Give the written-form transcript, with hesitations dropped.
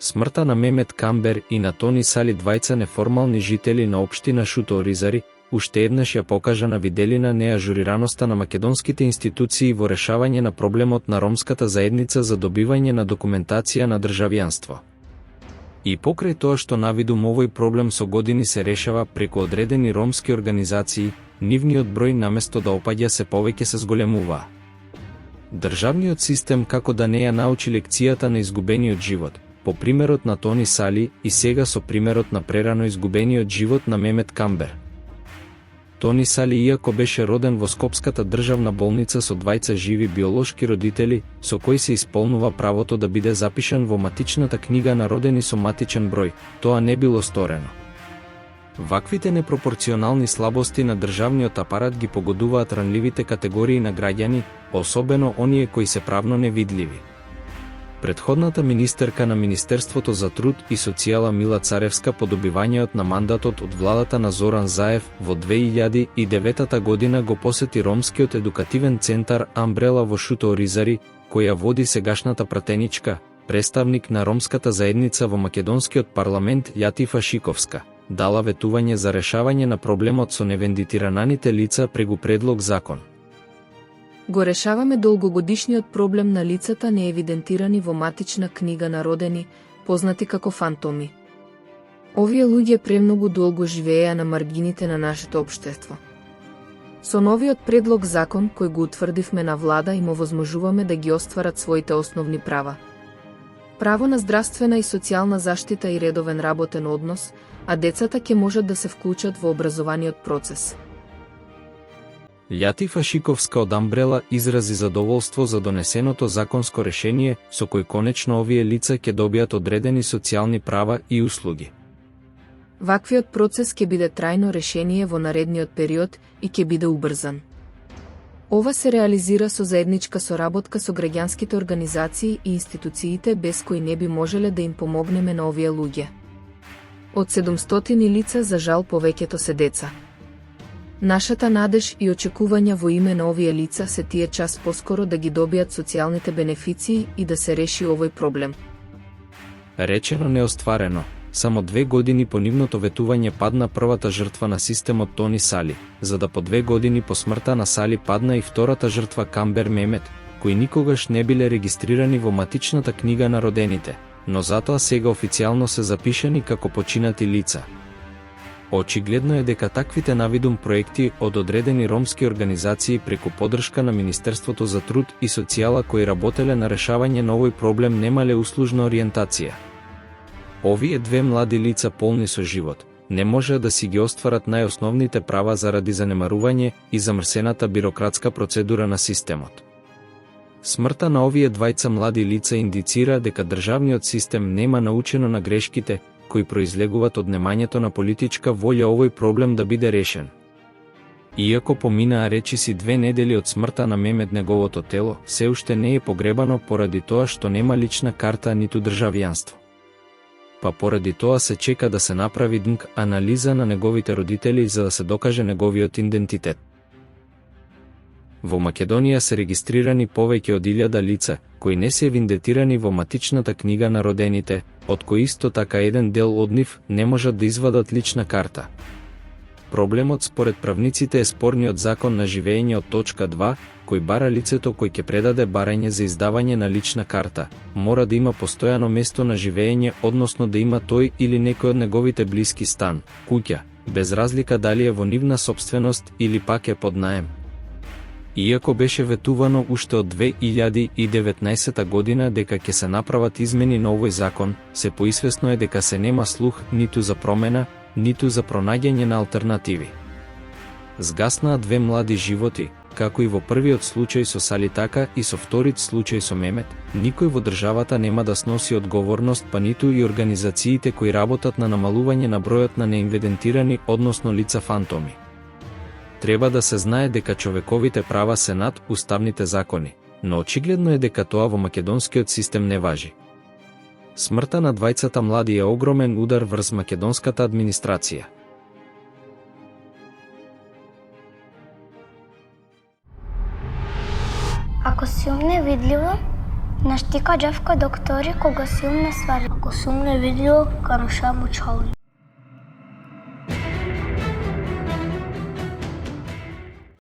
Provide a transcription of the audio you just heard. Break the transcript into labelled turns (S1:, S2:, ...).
S1: Смртта на Мемет Камбер и на Тони Сали, двајца неформални жители на општина Шуто Оризари, уште еднаш ја покажа на виделина неажурираноста на македонските институции во решавање на проблемот на ромската заедница за добивање на документација на државјанство. И покрај тоа што навидум овој проблем со години се решава преку одредени ромски организации, нивниот број наместо да опаѓа се повеќе се зголемува. Државниот систем како да не ја научи лекцијата на изгубениот живот, по примерот на Тони Сали и сега со примерот на прерано изгубениот живот на Мемет Камбер. Тони Сали, иако беше роден во Скопската државна болница со двајца живи биолошки родители, со кои се исполнува правото да биде запишан во матичната книга на родени со матичен број, тоа не било сторено. Ваквите непропорционални слабости на државниот апарат ги погодуваат ранливите категории на граѓани, особено оние кои се правно невидливи. Предходната министерка на Министерството за труд и социјала Мила Царевска по добивањето на мандатот од владата на Зоран Заев во 2009 година го посети ромскиот едукативен центар Амбрела во Шуто Оризари, која води сегашната пратеничка, представник на ромската заедница во македонскиот парламент Јатифа Шиковска, дала ветување за решавање на проблемот со невендитираните лица преку предлог закон.
S2: Го решаваме долгогодишниот проблем на лицата неевидентирани во матична книга на родени, познати како фантоми. Овие луѓе премногу долго живееа на маргините на нашето општество. Со новиот предлог закон кој го утврдивме на влада им овозможуваме да ги остварат своите основни права. Право на здравствена и социјална заштита и редовен работен однос, а децата ќе можат да се вклучат во образованиот процес.
S1: Јатифа Шиковска од Амбрела изрази задоволство за донесеното законско решение со кој конечно овие лица ќе добијат одредени социјални права и услуги.
S2: Ваквиот процес ќе биде трајно решение во наредниот период и ќе биде убрзан. Ова се реализира со заедничка соработка со граѓанските организации и институциите без кои не би можеле да им помогнеме на овие луѓе. Од 700 лица, за жал, повеќето се деца. Нашата надеж и очекувања во име на овие лица се тие час поскоро да ги добијат социјалните бенефиции и да се реши овој проблем.
S1: Речено неостварено, само 2 години по нивното ветување падна првата жртва на системот Тони Сали, за да по 2 години по смртта на Сали падна и втората жртва Камбер Мемет, кои никогаш не биле регистрирани во матичната книга на родените, но затоа сега официјално се запишани како починати лица. Очигледно е дека таквите навидум проекти од одредени ромски организации преку поддршка на Министерството за труд и социјала кои работеле на решавање на овој проблем немале услужна ориентација. Овие две млади лица полни со живот, не можеа да си ги остварат најосновните права заради занемарување и замрсената бирократска процедура на системот. Смртта на овие двајца млади лица индицира дека државниот систем нема научено на грешките кои произлегуваат од немањето на политичка волја овој проблем да биде решен. Иако поминаа речиси 2 недели од смртта на Мемет, неговото тело се уште не е погребано поради тоа што нема лична карта ниту државјанство. Па поради тоа се чека да се направи ДНК анализа на неговите родители за да се докаже неговиот идентитет. Во Македонија се регистрирани повеќе од 1000 лица, кои не се евидентирани во матичната книга на родените, од кои исто така еден дел од нив не можат да извадат лична карта. Проблемот според правниците е спорниот закон на живење од точка 2, кој бара лицето кој ќе предаде барање за издавање на лична карта, мора да има постојано место на живење, односно да има тој или некој од неговите блиски стан, куќа, без разлика дали е во нивна сопственост или пак е под наем. Иако беше ветувано уште од 2019 година дека ќе се направат измени на овој закон, се поисвесно е дека се нема слух ниту за промена, ниту за пронаѓање на алтернативи. Згаснаа 2 млади животи, како и во првиот случај со Сали, така и со вториот случај со Мемет, никој во државата нема да сноси одговорност, па ниту и организациите кои работат на намалување на бројот на неинвидентирани, односно лица фантоми. Треба да се знае дека човековите права се над уставните закони, но очигледно е дека тоа во македонскиот систем не важи. Смртта на двајцата млади е огромен удар врз македонската администрација.
S3: Ако си невидливо, Наштика джавка доктори кога си умне ствари. Ако си умне видео, ка нашаму чали.